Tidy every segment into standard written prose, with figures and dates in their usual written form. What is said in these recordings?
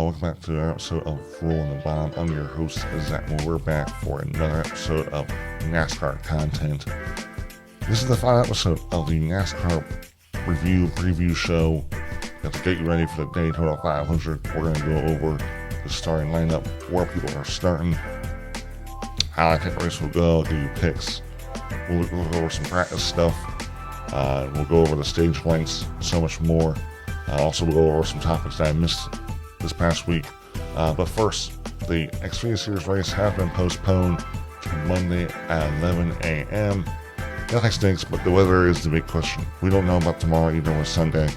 welcome back to another episode of Rolling the Bomb. I'm your host, Zach, and we're back for another episode of NASCAR content. This is the final episode of the NASCAR preview show. To get you ready for the Daytona 500, we're going to go over the starting lineup, where people are starting, how I think the race will go, give you picks. We'll go over some practice stuff. We'll go over the stage lengths, so much more. Also, we'll go over some topics that I missed this past week. But first, the Xfinity Series race has been postponed to Monday at 11 a.m. Nothing stinks, but the weather is the big question. We don't know about tomorrow, either or Sunday.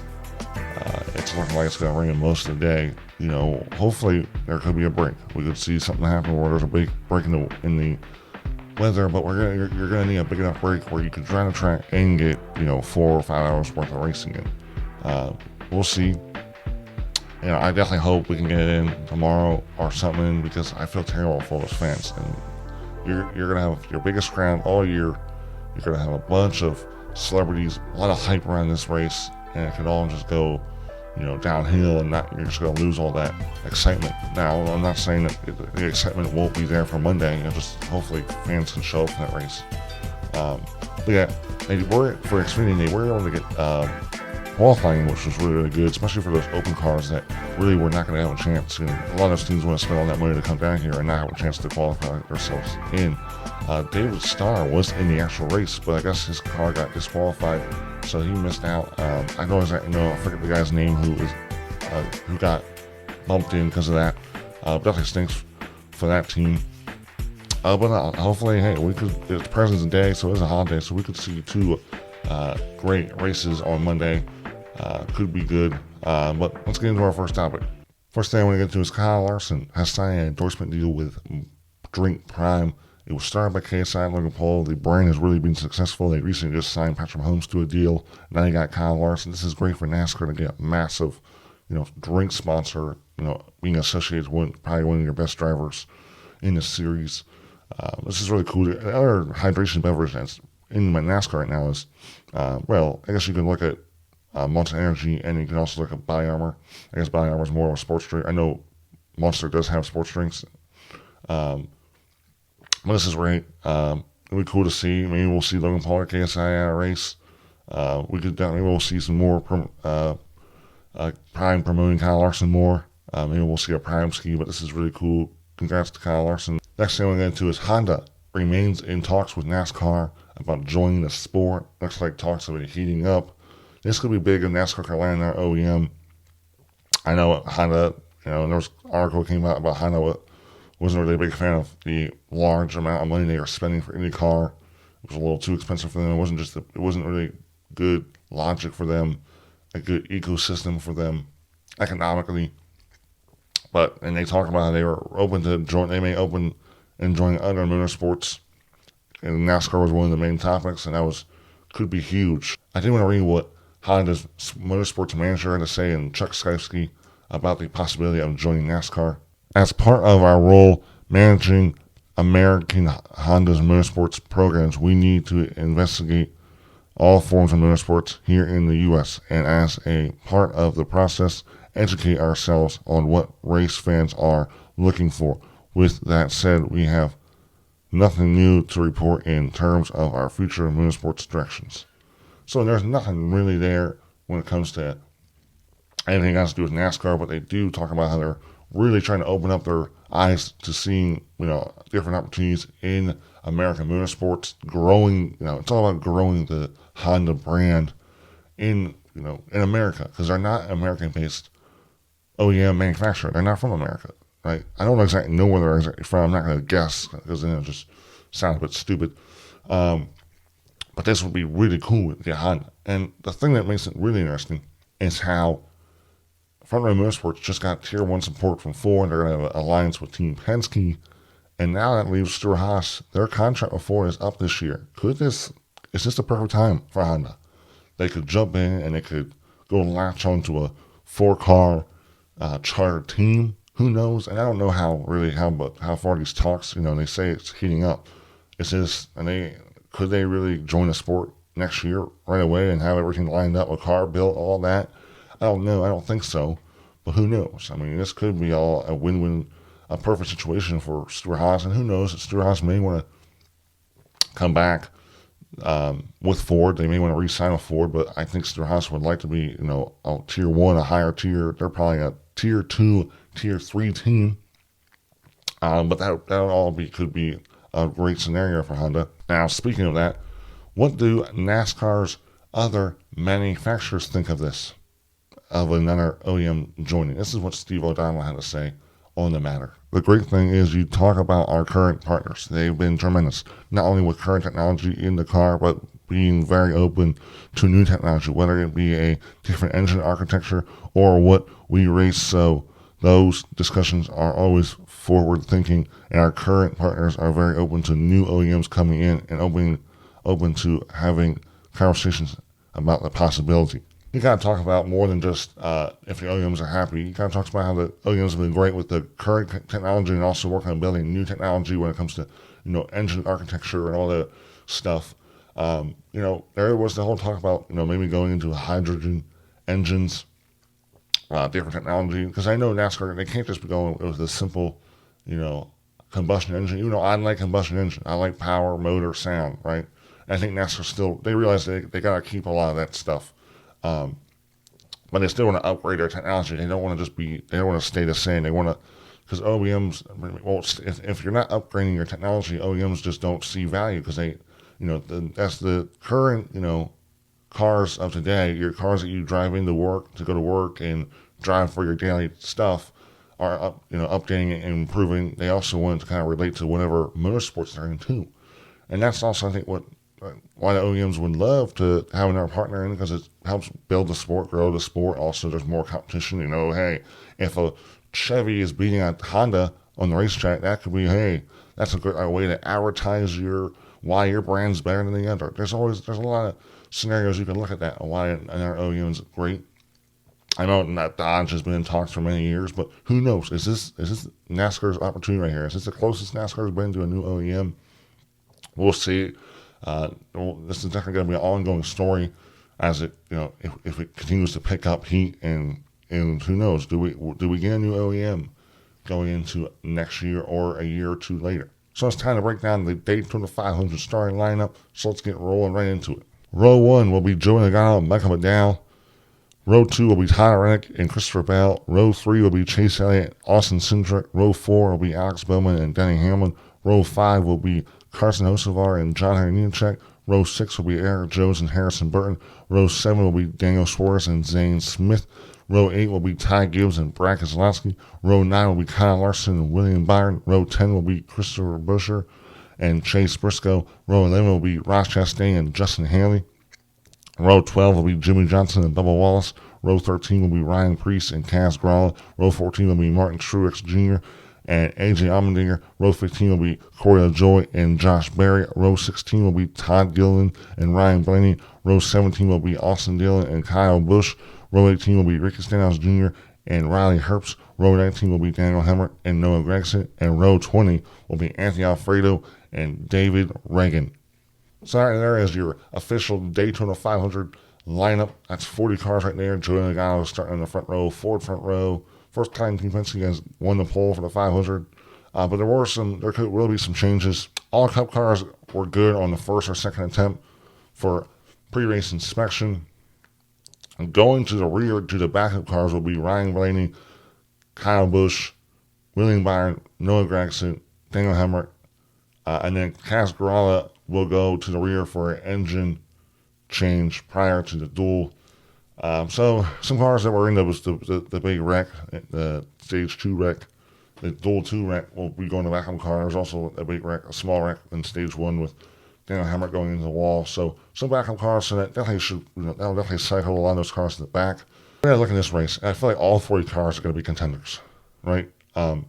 It's looking like it's going to rain most of the day. You know, hopefully there could be a break. We could see something happen where there's a big break in the weather, but you're going to need a big enough break where you can try to track and get 4 or 5 hours worth of racing in. We'll see. I definitely hope we can get it in tomorrow or something, because I feel terrible for those fans. And you're going to have your biggest crowd all year. You're going to have a bunch of celebrities, a lot of hype around this race, and it could all just go, downhill, and you're just going to lose all that excitement. Now, I'm not saying that the excitement won't be there for Monday. Just hopefully fans can show up in that race. But yeah, for Xfinity, they were able to get qualifying, which was really, really good, especially for those open cars that really were not going to have a chance. A lot of those teams want to spend all that money to come down here and not have a chance to qualify themselves in. David Starr was in the actual race, but I guess his car got disqualified, so he missed out. I forget the guy's name who got bumped in because of that. Definitely stinks for that team. But hopefully, it's President's Day, so it's a holiday, so we could see two great races on Monday. Could be good. But let's get into our first topic. First thing I want to get to is Kyle Larson has signed an endorsement deal with Drink Prime. It was started by KSI and Logan Paul. The brand has really been successful. They recently just signed Patrick Mahomes to a deal. Now you got Kyle Larson. This is great for NASCAR to get a massive, drink sponsor, being associated with probably one of your best drivers in the series. This is really cool. The other hydration beverage that's in NASCAR right now is, I guess you can look at Monster Energy, and you can also look at Body Armor. I guess Body Armor is more of a sports drink. I know Monster does have sports drinks. But this is great. It'll be cool to see. Maybe we'll see Logan Paul or KSI at a race. We'll see some more Prime promoting Kyle Larson more. Maybe we'll see a Prime ski, but this is really cool. Congrats to Kyle Larson. Next thing we're going to get into is Honda remains in talks with NASCAR about joining the sport. Looks like talks have been heating up. This could be big if NASCAR can land their OEM. I know Honda, there was an article came out about Honda wasn't really a big fan of the large amount of money they were spending for IndyCar. It was a little too expensive for them. It wasn't really good logic for them, a good ecosystem for them economically. And they talked about how they were open to join. They may open and join other motorsports, and NASCAR was one of the main topics, and could be huge. I did want to read what Honda's motorsports manager had to say, and Chuck Skysky, about the possibility of joining NASCAR. As part of our role managing American Honda's motorsports programs, we need to investigate all forms of motorsports here in the U.S. and, as a part of the process, educate ourselves on what race fans are looking for. With that said, we have nothing new to report in terms of our future motorsports directions. So there's nothing really there when it comes to anything that has to do with NASCAR, but they do talk about how they're really trying to open up their eyes to seeing, different opportunities in American motorsports, growing, it's all about growing the Honda brand in America, because they're not an American-based OEM manufacturer. They're not from America, right? I don't exactly know where they're exactly from. I'm not going to guess, because then it just sounds a bit stupid. But this would be really cool with the Honda. And the thing that makes it really interesting is how Front Row Motorsports just got Tier 1 support from Ford. They're going to have an alliance with Team Penske. And now that leaves Stewart-Haas. Their contract with Ford is up this year. Is this the perfect time for Honda? They could jump in and they could go latch onto a 4-car charter team. Who knows? And I don't know how far these talks, they say it's heating up. Could they really join the sport next year right away and have everything lined up, a car built, all that? I don't know. I don't think so. But who knows? I mean, this could be all a win-win, a perfect situation for Stewart-Haas, and who knows? Stewart-Haas may want to come back with Ford. They may want to re-sign with Ford, but I think Stewart-Haas would like to be, a tier one, a higher tier. They're probably a tier two, tier three team. But that all could be a great scenario for Honda. Now, speaking of that, what do NASCAR's other manufacturers think of this? Of another OEM joining. This is what Steve O'Donnell had to say on the matter. The great thing is you talk about our current partners. They've been tremendous, not only with current technology in the car, but being very open to new technology, whether it be a different engine architecture or what we race. So those discussions are always forward thinking, and our current partners are very open to new OEMs coming in and open to having conversations about the possibility. You gotta talk about more than just if the OEMs are happy. You gotta talk about how the OEMs have been great with the current technology and also working on building new technology when it comes to engine architecture and all that stuff. There was the whole talk about maybe going into hydrogen engines, different technology. Because I know NASCAR, they can't just be going with a simple combustion engine. I like combustion engine. I like power, motor, sound, right? And I think NASCAR they realize they gotta keep a lot of that stuff. But they still want to upgrade their technology. They don't want to stay the same. They want to, because OEMs, if you're not upgrading your technology, OEMs just don't see value because that's the current, cars of today, your cars that you drive into work, to go to work and drive for your daily stuff are updating and improving. They also want to kind of relate to whatever motorsports they're into. And that's also, I think, why the OEMs would love to have another partner in, because it helps build the sport, grow the sport. Also, there's more competition. Hey, if a Chevy is beating a Honda on the racetrack, that could be, hey, that's a good way to advertise why your brand's better than the other. There's a lot of scenarios you can look at that and why another OEM is great. I know that Dodge has been in talks for many years, but who knows? Is this NASCAR's opportunity right here? Is this the closest NASCAR's been to a new OEM? We'll see. This is definitely going to be an ongoing story as it, if it continues to pick up heat, and who knows, do we get a new OEM going into next year or a year or two later? So it's time to break down the Daytona 500 starting lineup. So let's get rolling right into it. Row 1 will be Joey Logano and Michael McDowell. Row 2 will be Tyler Reddick and Christopher Bell. Row 3 will be Chase Elliott, Austin Cindric. Row 4 will be Alex Bowman and Denny Hamlin. Row 5 will be Carson Hocevar and John Henry Nemechek. Row 6 will be Eric Jones and Harrison Burton. Row 7 will be Daniel Suarez and Zane Smith. Row 8 will be Ty Gibbs and Brad Keselowski. Row 9 will be Kyle Larson and William Byron. Row 10 will be Christopher Buescher and Chase Briscoe. Row 11 will be Ross Chastain and Justin Haley. Row 12 will be Jimmy Johnson and Bubba Wallace. Row 13 will be Ryan Preece and Kaz Grala. Row 14 will be Martin Truex Jr. and AJ Allmendinger. Row 15 will be Corey LaJoie and Josh Berry. Row 16 will be Todd Gilliland and Ryan Blaney. Row 17 will be Austin Dillon and Kyle Busch. Row 18 will be Ricky Stenhouse Jr. and Riley Herbst. Row 19 will be Daniel Hemrick and Noah Gragson. And row 20 will be Anthony Alfredo and David Reagan. So there is your official Daytona 500 lineup. That's 40 cars right there. Joey Logano starting in the front row, Ford front row. First time Team Penske has won the pole for the 500. But there will be some changes. All Cup cars were good on the first or second attempt for pre-race inspection. Going to the rear to the backup cars will be Ryan Blaney, Kyle Busch, William Byron, Noah Gragson, Daniel Hemrick, and then Kaz Grala will go to the rear for an engine change prior to the duel. So some cars that were in there was the big wreck, the stage 2 wreck. The duel 2 wreck will be going to backup car. There's also a big wreck, a small wreck in stage 1 with Daniel Hemrick going into the wall. So some backup cars, so that definitely that'll definitely cycle a lot of those cars to the back. When I look at this race, I feel like all 40 cars are going to be contenders, right? And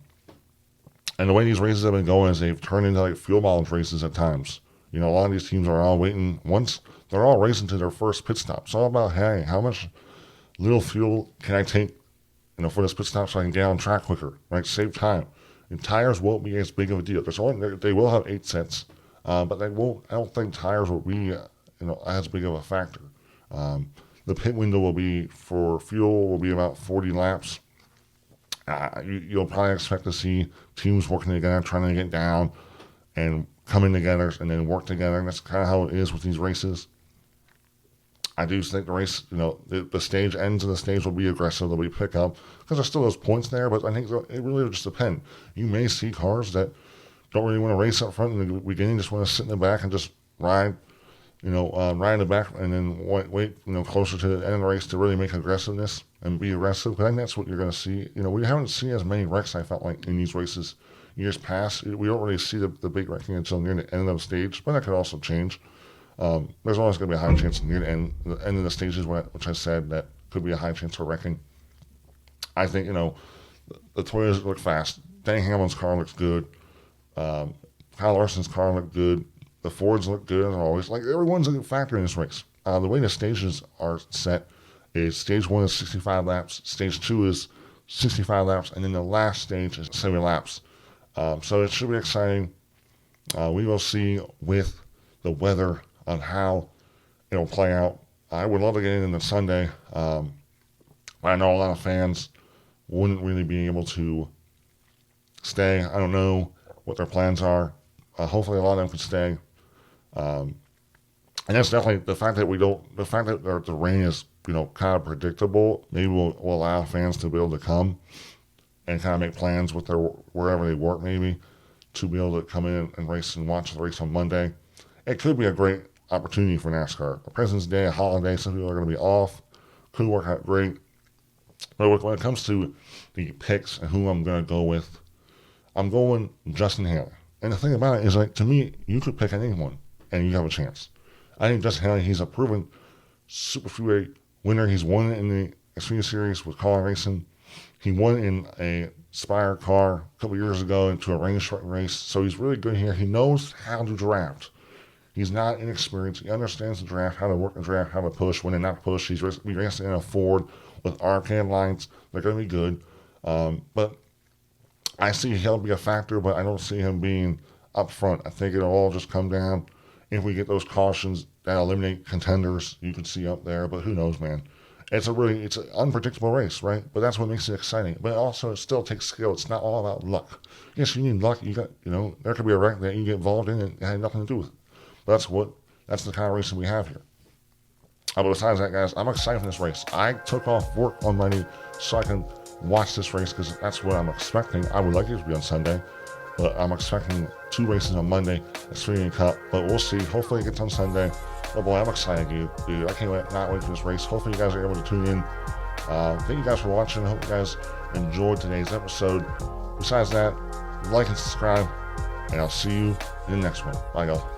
the way these races have been going is they've turned into like fuel mileage races at times. A lot of these teams are all waiting. Once they're all racing to their first pit stop. It's all about, hey, how much little fuel can I take, for this pit stop so I can get on track quicker, right? Save time. And tires won't be as big of a deal. They will have 8 sets, but I don't think tires will be, as big of a factor. The pit window will be for fuel will be about 40 laps. You'll probably expect to see teams working together, trying to get down and coming together and then work together. And that's kind of how it is with these races. I do think the race, the stage ends of the stage will be aggressive. There'll be pickup because there's still those points there, but I think it really will just depend. You may see cars that don't really want to race up front in the beginning, just want to sit in the back and just ride, ride in the back and then wait, closer to the end of the race to really make aggressiveness and be aggressive. But I think that's what you're going to see. We haven't seen as many wrecks, I felt like, in these races years past. We don't really see the big wrecking until near the end of the stage, but that could also change. There's always going to be a high chance near the end of the stages, which I said that could be a high chance for wrecking. I think, the Toyotas look fast. Danny Hamlin's car looks good. Kyle Larson's car looked good. The Fords look good as always. Like, everyone's a factor in this race. The way the stages are set is stage 1 is 65 laps, stage 2 is 65 laps, and then the last stage is 70 laps. So it should be exciting. We will see with the weather on how it'll play out. I would love to get in the Sunday. I know a lot of fans wouldn't really be able to stay. I don't know what their plans are. Hopefully a lot of them could stay. And that's definitely the fact that the rain is, kind of predictable. Maybe will allow fans to be able to come and kind of make plans with wherever they work, maybe, to be able to come in and race and watch the race on Monday. It could be a great opportunity for NASCAR. A President's Day, a holiday, some people are going to be off. Could work out great. But when it comes to the picks and who I'm going to go with, I'm going Justin Haley. And the thing about it is, to me, you could pick anyone and you have a chance. I think Justin Haley, he's a proven Super Freeway winner. He's won in the Xfinity Series with Colin Racing. He won in a Spire car a couple years ago into a rain-shortened race. So he's really good here. He knows how to draft. He's not inexperienced. He understands the draft, how to work the draft, how to push, when to not push. He's racing in a Ford with arcade lights. They're going to be good. But I see he'll be a factor, but I don't see him being up front. I think it'll all just come down. If we get those cautions that eliminate contenders, you can see up there. But who knows, man? It's an unpredictable race, right? But that's what makes it exciting. But also, it still takes skill. It's not all about luck. Yes, you need luck. There could be a wreck that you get involved in and it had nothing to do with it. But that's the kind of racing we have here. But besides that, guys, I'm excited for this race. I took off work on Monday so I can watch this race because that's what I'm expecting. I would like it to be on Sunday, but I'm expecting 2 races on Monday, Xfinity Cup. But we'll see. Hopefully it gets on Sunday. Oh boy, I'm excited, dude. I can't not wait for this race. Hopefully you guys are able to tune in. Thank you guys for watching. I hope you guys enjoyed today's episode. Besides that, like and subscribe, and I'll see you in the next one. Bye, y'all.